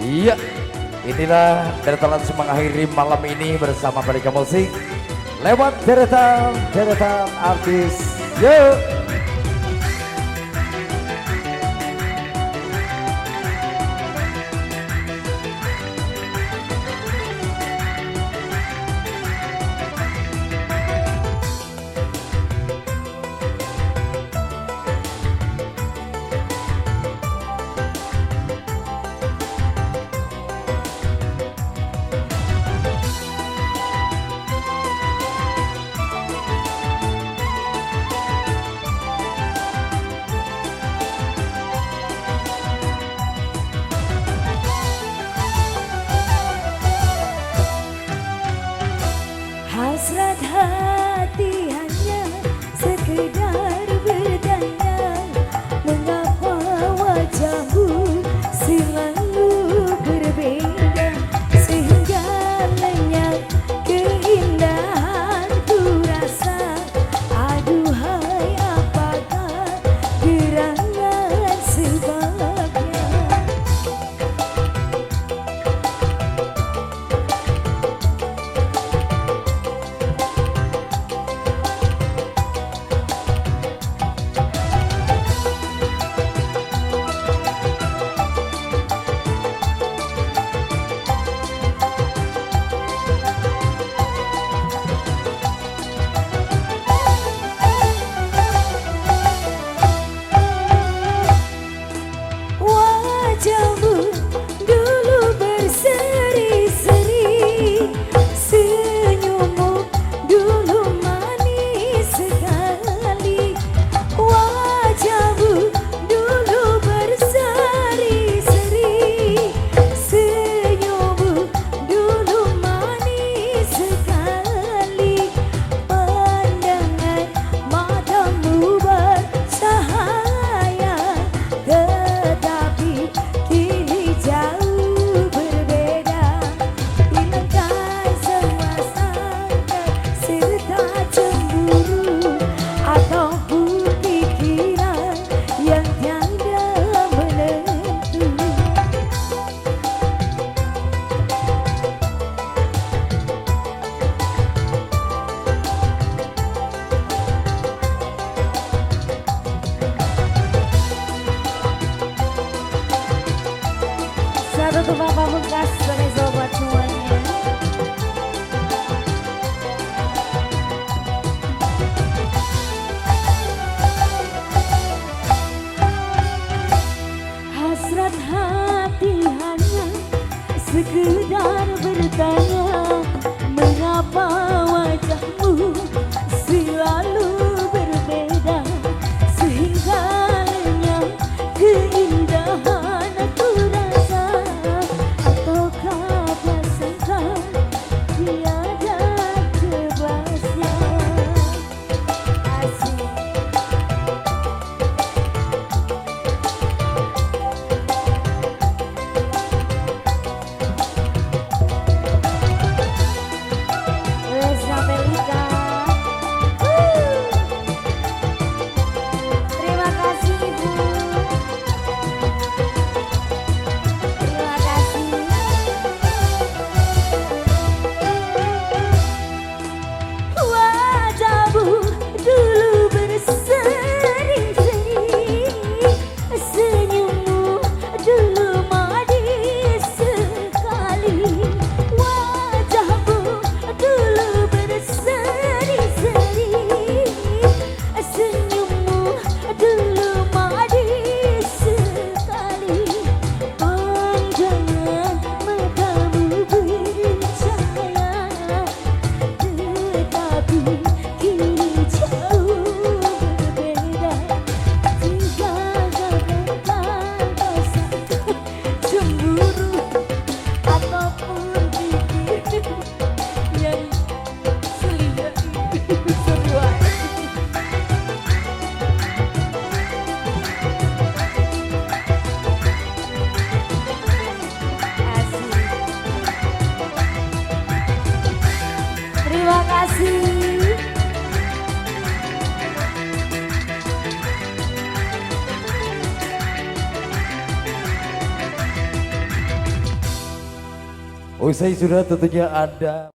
Iya, inilah deretan mengakhiri malam ini bersama Balika Musik lewat deretan artis. Yuk. Hasrat hati hanya sekedar bertanya, mengapa wajahmu selalu berbeda, sehingga lenyap keindahan ku rasa. Aduhai, apakah gerangan sebabnya? Wajahmu dulu berseri-seri, senyummu dulu manis sekali. Wajahmu dulu berseri-seri, senyummu dulu manis sekali. Pandangan matamu bercahaya, tetapi kini jauh berbeda. Hilangkan semua sangka serta cemburu, ataupun pikiran yang tiada menentu. Satu tumpah pamungkas sebagai sobat semuanya. Hasrat hati hanya sekedar bertanya, mengapa wajahmu selalu berbeda, sehingga lenyap keindahan aku rasa. Ataukah prasangka tiada tebasnya? Asik. Usai sudah tentunya ada